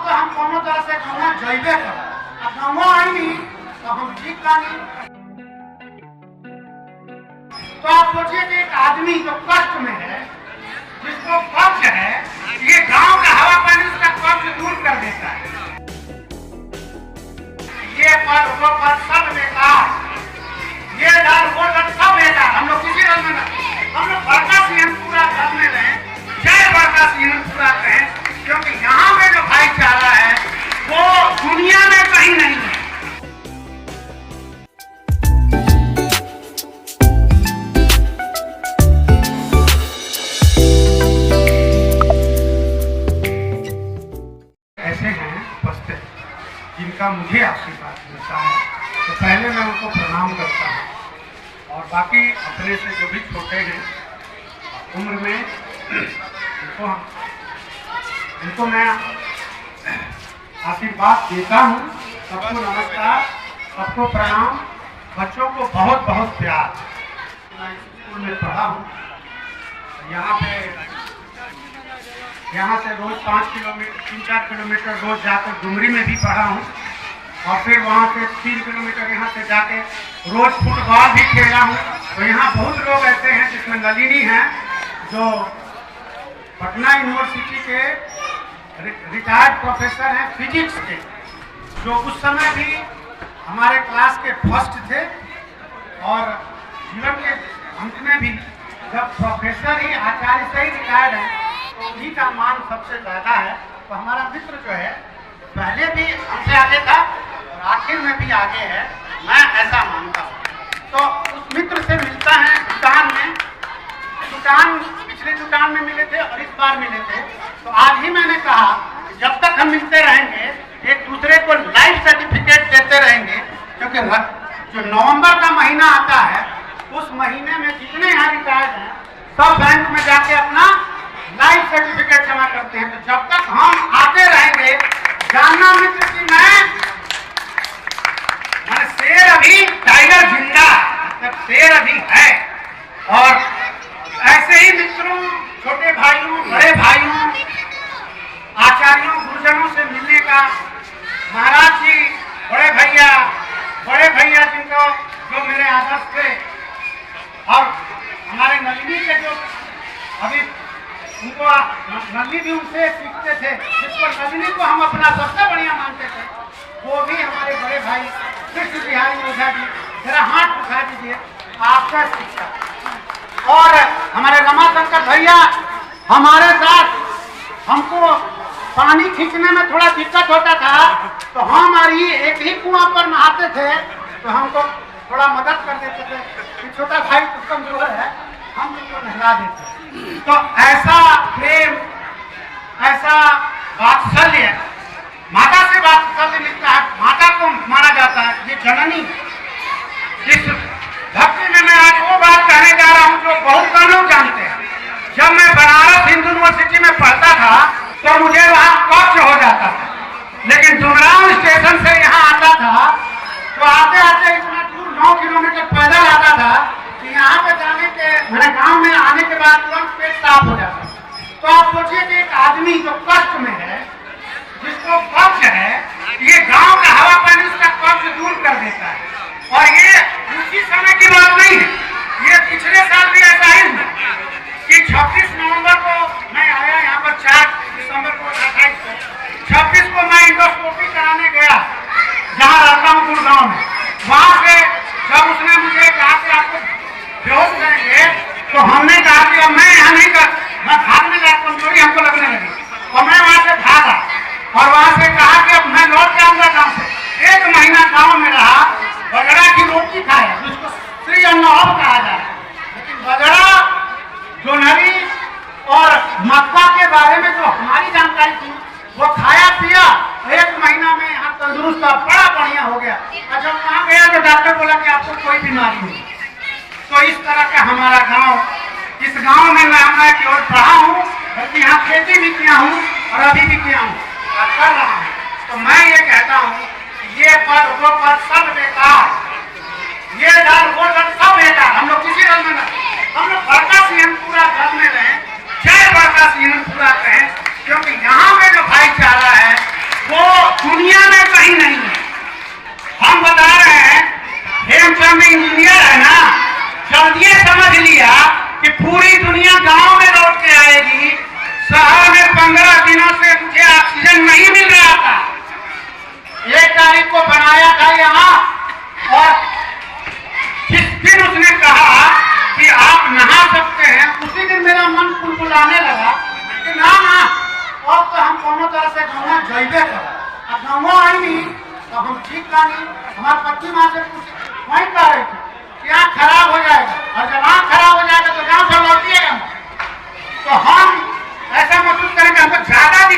अब तो हम कोनो तरह से गाँव जैबे कर, अब गाँव आई नहीं तो हम ठीक नहीं। तो आप सोचिए कि एक आदमी जो कष्ट में है, जिसको कब्ज है, ये गांव का हवा पानी उसका कब्ज दूर कर देता है। ये पद वो पद सब बेकार, ये डर वो डर सब बेकार। हम लोग किसी दल में ना, हम लोग बड़का सीएम पूरा घर में रहें, जय बड़का सीएम पूरा कहें, क्योंकि यहाँ में जो भाईचारा है वो दुनिया में कहीं नहीं है। जिनका मुझे आशीर्वाद मिलता है तो पहले मैं उनको प्रणाम करता हूँ, और बाकी अपने से जो भी छोटे हैं उम्र में इनको मैं आशीर्वाद देता हूँ। सबको नमस्कार, सबको प्रणाम, बच्चों को बहुत बहुत प्यार। मैं स्कूल में पढ़ा हूँ, यहाँ से रोज 5 किलोमीटर 3-4 किलोमीटर रोज जाकर डुमरी में भी पढ़ा हूँ, और फिर वहाँ से 3 किलोमीटर यहाँ से जाके रोज फुटबॉल भी खेला हूँ। तो यहाँ बहुत लोग ऐसे हैं, जिसमें नलिनी हैं जो पटना यूनिवर्सिटी के रिटायर्ड प्रोफेसर हैं फिजिक्स के, जो उस समय भी हमारे क्लास के फर्स्ट थे, और जीवन के अंत में भी जब प्रोफेसर ही आचार्य से ही रिटायर्ड हैं तो उन्हीं का मान सबसे ज़्यादा है। तो हमारा मित्र जो है पहले भी हमसे आगे था और आखिर में भी आगे है, मैं ऐसा मानता हूँ। तो उस मित्र से मिलता है दुकान में, पिछले दुकान में मिले थे और इस बार मिले थे। तो आज ही मैंने कहा जब तक हम मिलते रहेंगे एक दूसरे को लाइफ सर्टिफिकेट देते रहेंगे, क्योंकि जो नवंबर का महीना आता है उस महीने में जितने यहाँ रिटायर्ड हैं सब बैंक में जाके अपना लाइफ सर्टिफिकेट जमा करते हैं। तो जब तक हम आते रहेंगे, जानना मित्र की मैं शेर अभी टाइगर जिंदा, मतलब शेर अभी है। और ऐसे ही मित्रों, छोटे भाइयों, बड़े भाइयों, आचार्यों, गुरुजनों से मिलने का, महाराज जी, बड़े भैया जिनको जो मेरे आदर्श थे, और हमारे नलिनी के जो अभी उनको नलिनी भी उनसे सीखते थे, जिसको नलिनी को हम अपना सबसे बढ़िया मानते थे, वो भी हमारे बड़े भाई कृष्ण बिहारी ओझा जी, जरा हाथ उठा दीजिए, आपका शिक्षा। और हमारे रमाशंकर भैया हमारे साथ, हमको पानी खींचने में थोड़ा दिक्कत होता था तो हम एक ही कुआं पर नहाते थे, तो हमको थोड़ा मदद कर देते थे कि छोटा भाई तो कमजोर है, हम तुमको नहला देते। तो ऐसा प्रेम, ऐसा वात्सल्य, माता से वात्सल्य मिलता है, माता को माना जाता है ये जननी। इस भक्ति में मैं आज वो बात कहने जा रहा हूँ जो बहुत कम लोग जानते हैं। जब मैं बनारस हिंदू यूनिवर्सिटी में पढ़ता था तो मुझे वहाँ कब्ज हो जाता था, लेकिन डुमरांव स्टेशन से यहाँ आता था तो आते आते इतना दूर 9 किलोमीटर पैदल आता था कि यहाँ पे जाने के, मेरे गांव में आने के बाद तुरंत पेट साफ हो जाता। तो आप सोचिए कि एक आदमी जो कष्ट में है, जिसको कब्ज है, ये गांव का हवा पानी उसका कब्ज दूर कर देता है। और ये उसी समय की बात नहीं है, ये पिछले साल भी ऐसा ही हुआ कि 26 नवंबर को मैं आया यहाँ पर, 4 दिसंबर को 28 को 26 को मैं इंडोस्कोपी कराने गया जहाँ रहता हूँ गुड़गांव में। वहाँ से जब उसने मुझे कहा कि आपको बेहोश करेंगे, तो हमने कहा कि अब मैं यहाँ नहीं कर, मैं भागने लगा, कमजोरी हमको लगने लगी और मैं वहाँ से भागा, और वहाँ से कहा कि अब मैं लौट जाऊंगा गाँव से। 1 महीना गाँव में रहा, बगड़ा की रोटी खाया, जिसको श्री अन्न कहा जाए, लेकिन बगड़ा, जोनरी और मक्का के बारे में जो हमारी जानकारी थी वो खाया पिया, 1 महीना में यहाँ तंदुरुस्त और बड़ा बढ़िया हो गया। और जब वहाँ गया तो डॉक्टर बोला कि आपको कोई बीमारी नहीं। तो इस तरह का हमारा गांव, इस गांव में मैं की ओर पढ़ा हूँ, बल्कि यहाँ खेती भी किया हूँ और अभी भी किया हूँ और कर रहा हूँ। तो मैं ये कहता हूँ ये पद वो पद सब बेकार, ये डर वो डर सब बेकार। हम लोग किसी दल में ना, हम लोग बड़का सीएम पूरा घर में रहें, जय बड़का सीएम पूरा कहें, क्योंकि यहाँ में जो भाईचारा है अबे कर। अब गाँव आई नहीं तो हम ठीक नहीं, हमारी पत्नी माँ से पूछ वहीं कह रही थी कि आँख खराब हो जाएगा, और जब आँख खराब हो जाएगा तो गाँव से लौटिएगा। तो हम ऐसा महसूस करेंगे हमको ज्यादा